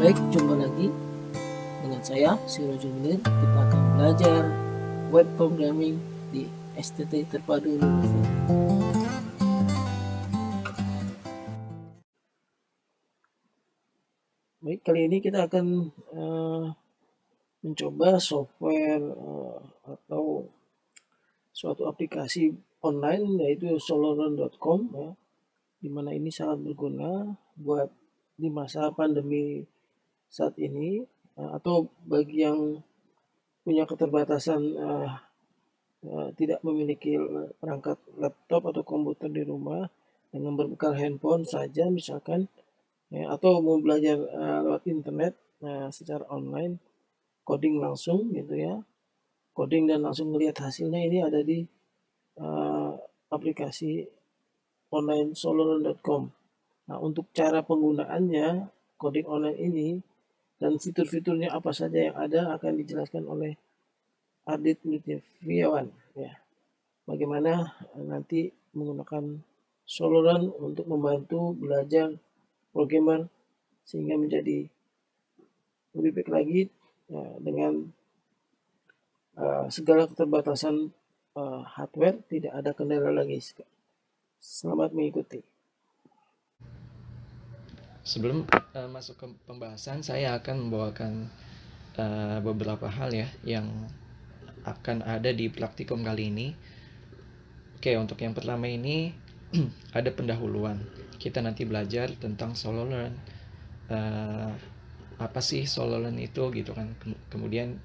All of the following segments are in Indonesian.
baik, jumpa lagi dengan saya, Sirojul Munir. Kita akan belajar web programming di STT Terpadu Lulusan. Baik, kali ini kita akan mencoba software atau suatu aplikasi online, yaitu sololearn.com ya, dimana ini sangat berguna buat di masa pandemi saat ini, atau bagi yang punya keterbatasan tidak memiliki perangkat laptop atau komputer di rumah, dengan berbekal handphone saja misalkan ya, atau mau belajar lewat internet secara online, coding langsung gitu ya, coding dan langsung melihat hasilnya, ini ada di aplikasi online sololearn.com. Nah, untuk cara penggunaannya coding online ini dan fitur-fiturnya apa saja yang ada akan dijelaskan oleh Adit Lutfiawan ya. Bagaimana nanti menggunakan Sololearn untuk membantu belajar programmer sehingga menjadi lebih baik lagi dengan segala keterbatasan hardware, tidak ada kendala lagi. Selamat mengikuti. Sebelum masuk ke pembahasan, saya akan membawakan beberapa hal ya yang akan ada di praktikum kali ini. Oke, untuk yang pertama ini ada pendahuluan. Kita nanti belajar tentang Sololearn. Apa sih Sololearn itu gitu kan. Kemudian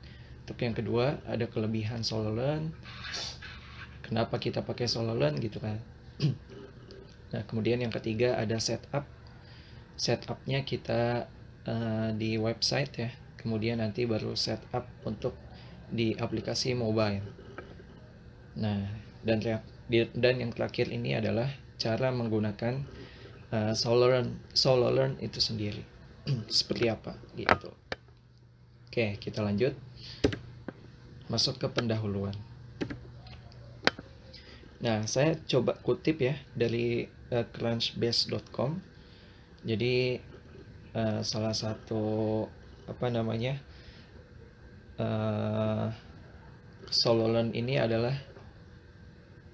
untuk yang kedua ada kelebihan Sololearn. Kenapa kita pakai Sololearn gitu kan. Nah, kemudian yang ketiga ada setupnya kita di website ya, kemudian nanti baru setup untuk di aplikasi mobile. Nah, dan yang terakhir ini adalah cara menggunakan Sololearn itu sendiri. Seperti apa gitu. Oke, kita lanjut masuk ke pendahuluan. Nah, saya coba kutip ya dari crunchbase.com. Jadi salah satu Sololearn ini adalah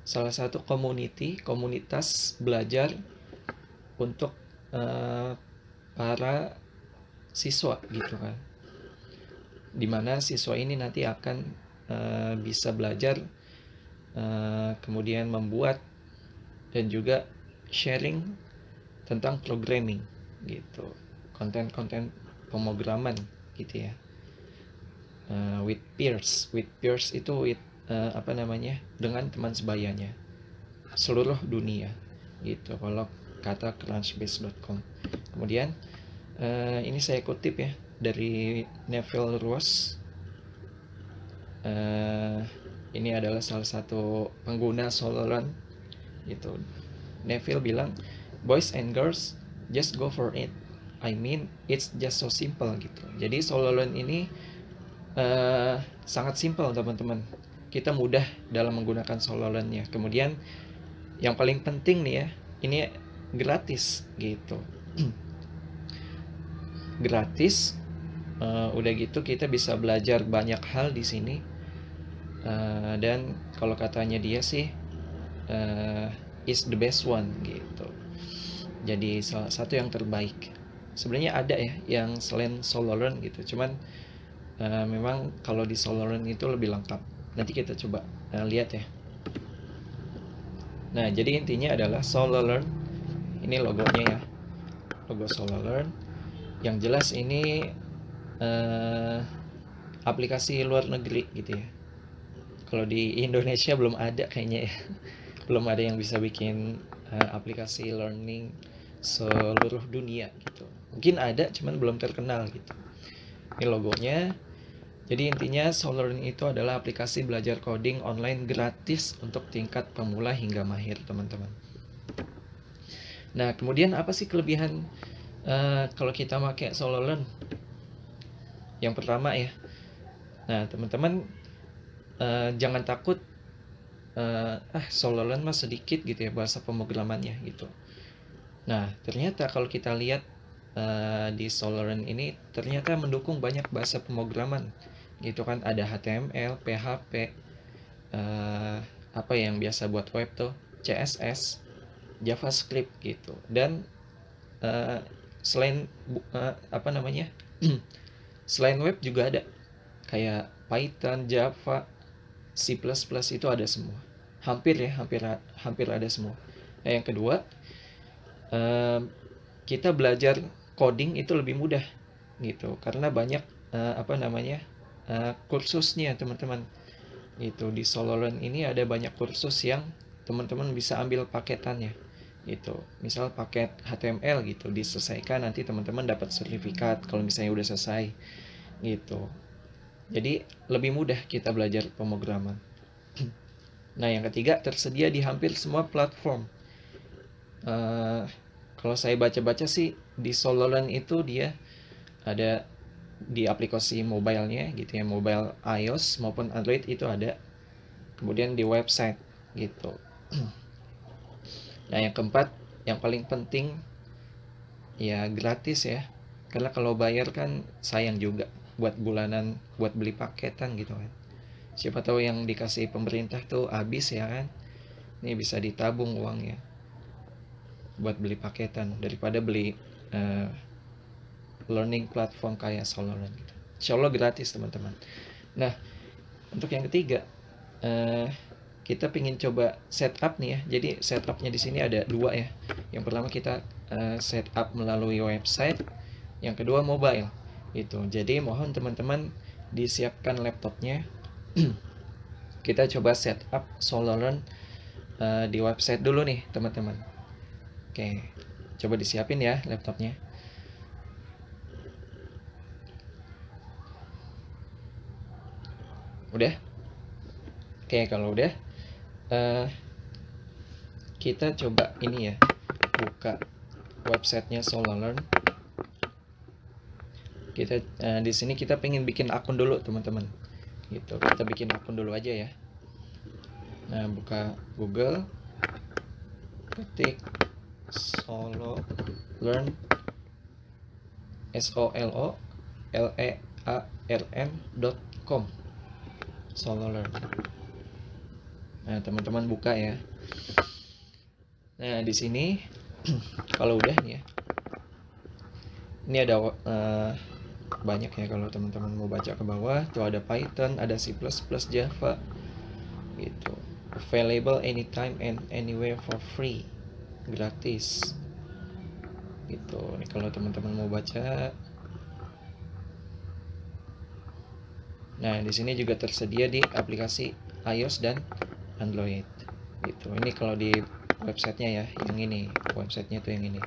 salah satu komunitas belajar untuk para siswa gitu kan, dimana siswa ini nanti akan bisa belajar kemudian membuat dan juga sharing tentang programming gitu, konten-konten pemrograman gitu ya, with peers itu dengan teman sebayanya seluruh dunia gitu kalau kata crunchbase.com. Kemudian ini saya kutip ya dari Neville Ross. Ini adalah salah satu pengguna Sololearn gitu. Neville bilang, boys and girls, just go for it. I mean, it's just so simple gitu. Jadi Sololearn ini sangat simple teman-teman. Kita mudah dalam menggunakan Sololearn-nya. Kemudian yang paling penting nih ya, ini gratis gitu. Gratis. Udah gitu kita bisa belajar banyak hal di sini. Dan kalau katanya dia sih is the best one gitu. Jadi salah satu yang terbaik. Sebenarnya ada ya yang selain Sololearn gitu. Cuman memang kalau di Sololearn itu lebih lengkap. Nanti kita coba lihat ya. Nah, jadi intinya adalah Sololearn. Ini logonya ya. Logo Sololearn. Yang jelas ini aplikasi luar negeri gitu ya. Kalau di Indonesia belum ada kayaknya ya. Belum ada yang bisa bikin aplikasi learning seluruh dunia gitu. Mungkin ada, cuman belum terkenal gitu. Ini logonya. Jadi intinya Sololearn itu adalah aplikasi belajar coding online gratis untuk tingkat pemula hingga mahir, teman-teman. Nah, kemudian apa sih kelebihan kalau kita pakai Sololearn? Yang pertama ya. Nah, teman-teman jangan takut Sololearn mah sedikit gitu ya bahasa pemrogramannya gitu. Nah, ternyata kalau kita lihat di Solarlearn ini ternyata mendukung banyak bahasa pemrograman gitu kan. Ada HTML, PHP, apa yang biasa buat web tuh, CSS, JavaScript gitu. Dan selain apa namanya selain web juga ada kayak Python, Java, C++ itu ada semua. Hampir ada semua. Nah, yang kedua, kita belajar coding itu lebih mudah gitu karena banyak kursusnya teman-teman. Gitu di Solarlearn ini ada banyak kursus yang teman-teman bisa ambil paketannya gitu. Misal paket HTML gitu diselesaikan, nanti teman-teman dapat sertifikat kalau misalnya udah selesai gitu. Jadi lebih mudah kita belajar pemrograman. Nah, yang ketiga, tersedia di hampir semua platform. Kalau saya baca-baca sih di Solarlearn itu dia ada di aplikasi mobile-nya gitu ya, mobile iOS maupun Android itu ada. Kemudian di website gitu. Nah, yang keempat, yang paling penting ya gratis ya. Karena kalau bayar kan sayang juga buat bulanan, buat beli paketan gitu kan. Siapa tahu yang dikasih pemerintah tuh habis ya kan. Ini bisa ditabung uangnya buat beli paketan daripada beli learning platform kayak Solarlearn gitu. Insya Allah gratis teman-teman. Nah, untuk yang ketiga, kita pingin coba setup nih ya. Jadi setupnya di sini ada dua ya. Yang pertama kita setup melalui website, yang kedua mobile. Itu. Jadi mohon teman-teman disiapkan laptopnya. Kita coba setup Solarlearn di website dulu nih teman-teman. Oke, coba disiapin ya laptopnya. Udah? Oke, kalau udah, kita coba ini ya, buka websitenya Solarlearn. Kita di sini kita pengen bikin akun dulu teman-teman. Gitu, kita bikin akun dulu aja ya. Nah, buka Google, ketik Solarlearn, SOLOLEARN.com, Solarlearn. Nah, teman-teman buka ya. Nah, di sini kalau udah nih ya, ini ada banyak ya. Kalau teman-teman mau baca ke bawah tuh ada Python, ada C++, Java gitu. Available anytime and anywhere for free, gratis gitu. Ini kalau teman-teman mau baca. Nah, di sini juga tersedia di aplikasi iOS dan Android gitu. Ini kalau di websitenya ya, yang ini websitenya tuh yang ini.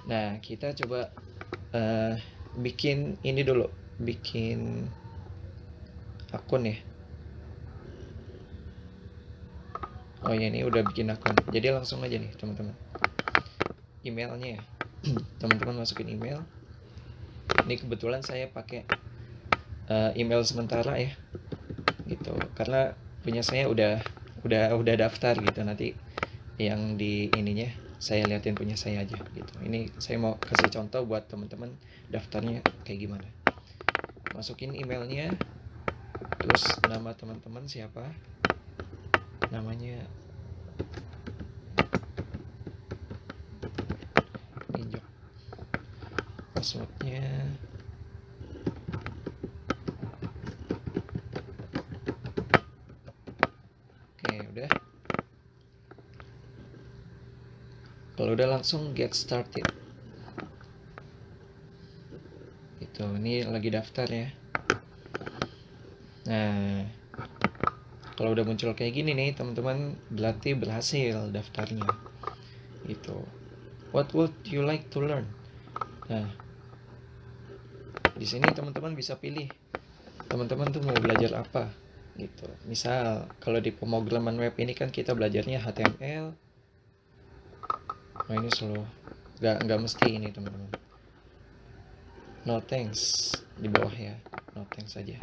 Nah, kita coba bikin ini dulu, bikin akun ya. Oh ya, ini udah bikin akun. Jadi langsung aja nih teman-teman, emailnya ya. Teman-teman masukin email. Ini kebetulan saya pakai email sementara ya gitu, karena punya saya udah daftar gitu. Nanti yang di ininya saya liatin punya saya aja gitu. Ini saya mau kasih contoh buat teman-teman daftarnya kayak gimana. Masukin emailnya, terus nama teman-teman siapa, namanya Ninjok, passwordnya oke. Udah, kalau udah langsung get started gitu. Ini lagi daftar ya. Nah, kalau udah muncul kayak gini nih teman-teman, berarti berhasil daftarnya gitu. What would you like to learn? Nah, di sini teman-teman bisa pilih teman-teman tuh mau belajar apa gitu. Misal kalau di pemrograman web ini kan kita belajarnya HTML. Nah, ini slow, nggak mesti ini teman-teman. No thanks di bawah ya, no thanks aja.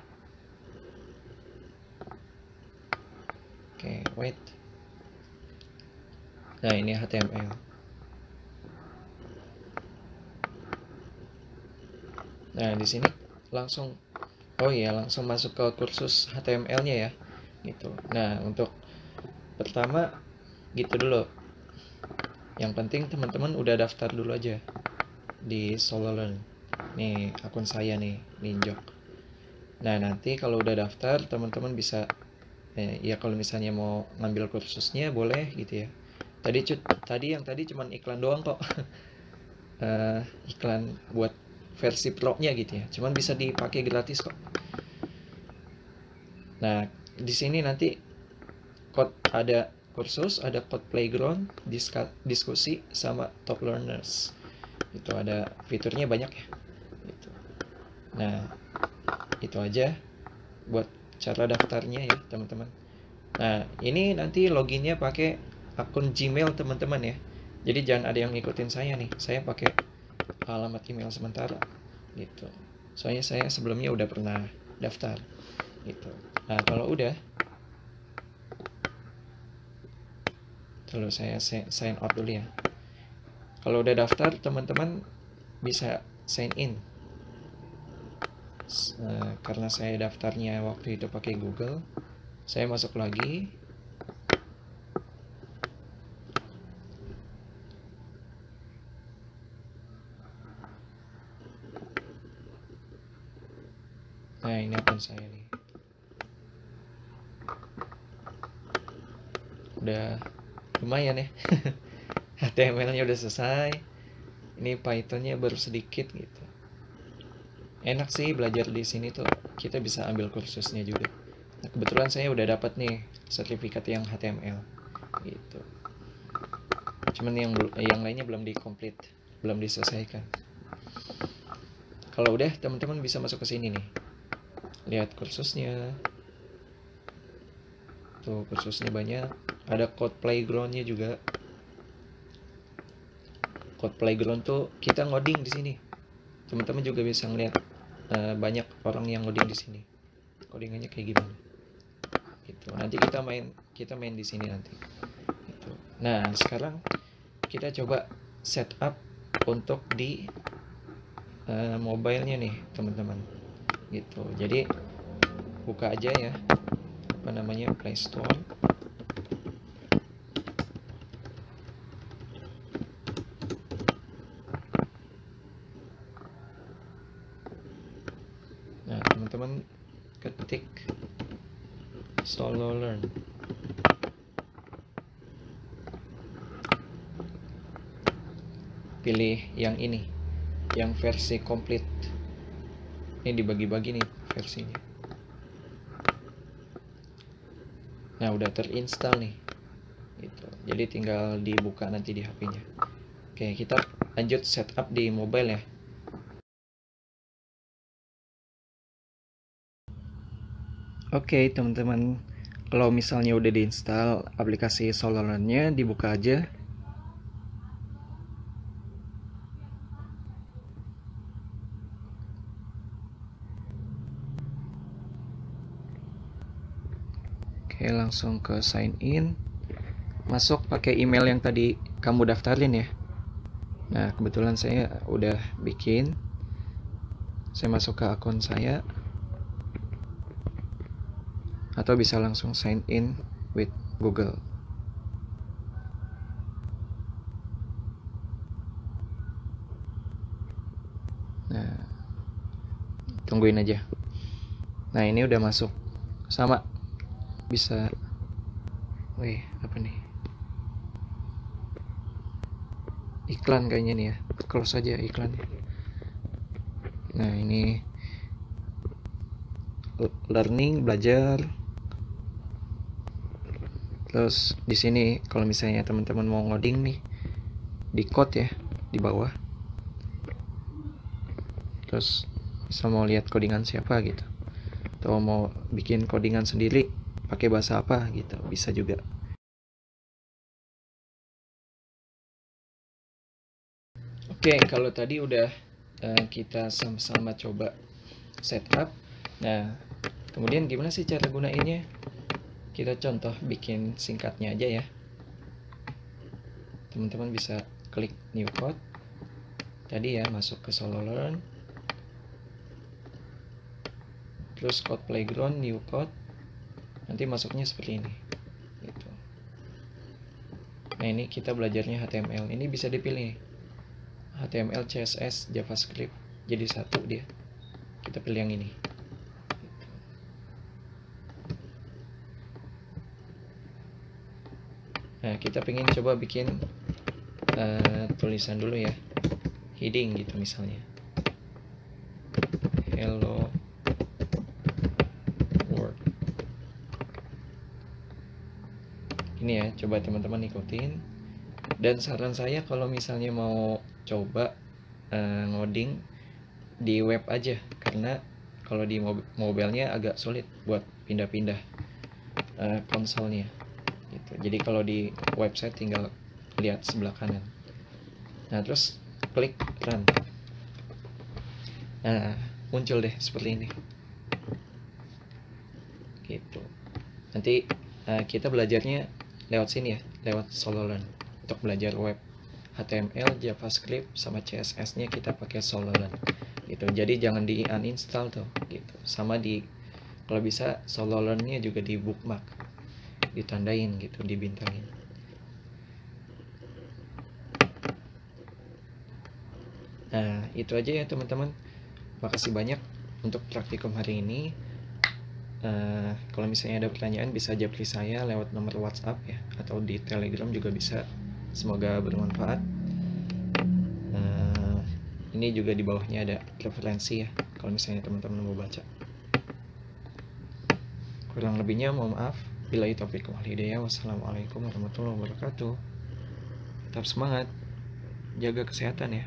Oke, wait. Nah, ini HTML. Nah, di sini langsung langsung masuk ke kursus HTML-nya ya. Gitu. Nah, untuk pertama gitu dulu. Yang penting teman-teman udah daftar dulu aja di SoloLearn. Nih akun saya nih, Ninjok. Nah, nanti kalau udah daftar teman-teman bisa ya kalau misalnya mau ngambil kursusnya boleh gitu ya. Tadi cuman iklan doang kok. Iklan buat versi pro-nya gitu ya. Cuman bisa dipakai gratis kok. Nah, di sini nanti ada kursus, ada code playground, diskusi sama top learners. Itu ada fiturnya banyak ya. Gitu. Nah, itu aja buat cara daftarnya ya, teman-teman. Nah, ini nanti loginnya pakai akun Gmail teman-teman ya. Jadi jangan ada yang ngikutin saya nih. Saya pakai alamat email sementara gitu. Soalnya saya sebelumnya udah pernah daftar gitu. Nah, kalau udah saya sign out dulu ya. Kalau udah daftar, teman-teman bisa sign in. Karena saya daftarnya waktu itu pakai Google, saya masuk lagi. Nah, ini akun saya nih. Udah lumayan ya. HTML-nya udah selesai. Ini Python-nya baru sedikit gitu. Enak sih belajar di sini tuh. Kita bisa ambil kursusnya juga. Nah, kebetulan saya udah dapat nih sertifikat yang HTML gitu. Cuman yang lainnya belum dikomplit, belum diselesaikan. Kalau udah, teman-teman bisa masuk ke sini nih. Lihat kursusnya. Tuh, kursusnya banyak. Ada code playground-nya juga. Code playground tuh kita ngoding di sini. Teman-teman juga bisa ngeliat banyak orang yang ngoding di sini. Codingannya kayak gimana? Gitu. Nanti kita main di sini nanti. Gitu. Nah, sekarang kita coba setup untuk di mobile-nya nih, teman-teman. Gitu. Jadi buka aja ya apa namanya Play Store. Nah, teman-teman ketik SoloLearn. Pilih yang ini, yang versi komplit. Ini dibagi-bagi nih versinya. Nah, udah terinstall nih. Gitu. Jadi tinggal dibuka nanti di HP-nya. Oke, kita lanjut setup di mobile ya. Oke, teman-teman. Kalau misalnya udah diinstal aplikasi SoloLearn-nya, dibuka aja. Oke, langsung ke sign in. Masuk pakai email yang tadi kamu daftarin ya. Nah, kebetulan saya udah bikin. Saya masuk ke akun saya. Atau bisa langsung sign in with Google. Nah, tungguin aja. Nah, ini udah masuk. Sama. Bisa. Wih, apa nih? Iklan kayaknya nih ya. Close aja iklannya. Nah, ini learning, belajar. Terus di sini kalau misalnya teman-teman mau ngoding nih, di code ya di bawah. Terus bisa mau lihat codingan siapa gitu. Atau mau bikin codingan sendiri pakai bahasa apa gitu, bisa juga. Oke, kalau tadi udah kita sama-sama coba setup. Nah, kemudian gimana sih cara gunainnya? Kita contoh bikin singkatnya aja ya. Teman-teman bisa klik new code. Tadi ya masuk ke SoloLearn. terus code playground, new code, nanti masuknya seperti ini gitu. Nah ini kita belajarnya HTML, ini bisa dipilih HTML, CSS, JavaScript, jadi satu dia, kita pilih yang ini gitu. Nah kita pengen coba bikin tulisan dulu ya, heading gitu misalnya, hello world. Ini ya, coba teman-teman ikutin. Dan saran saya kalau misalnya mau coba ngoding di web aja, karena kalau di mobilenya agak sulit buat pindah-pindah konsolnya gitu. Jadi kalau di website tinggal lihat sebelah kanan. Nah terus klik run. Nah muncul deh seperti ini gitu. Nanti kita belajarnya lewat sini ya, lewat SoloLearn. Untuk belajar web HTML, JavaScript, sama CSS-nya kita pakai SoloLearn gitu. Jadi jangan di uninstall tuh gitu. Sama di, kalau bisa SoloLearn-nya juga di bookmark, ditandain gitu, dibintangin. Nah itu aja ya teman-teman. Makasih banyak untuk praktikum hari ini. Kalau misalnya ada pertanyaan bisa japri saya lewat nomor WhatsApp ya, atau di Telegram juga bisa. Semoga bermanfaat. Ini juga di bawahnya ada referensi ya, kalau misalnya teman-teman mau baca. Kurang lebihnya mohon maaf. Billahi taufiq wal hidayah. Wassalamualaikum warahmatullahi wabarakatuh. Tetap semangat, jaga kesehatan ya.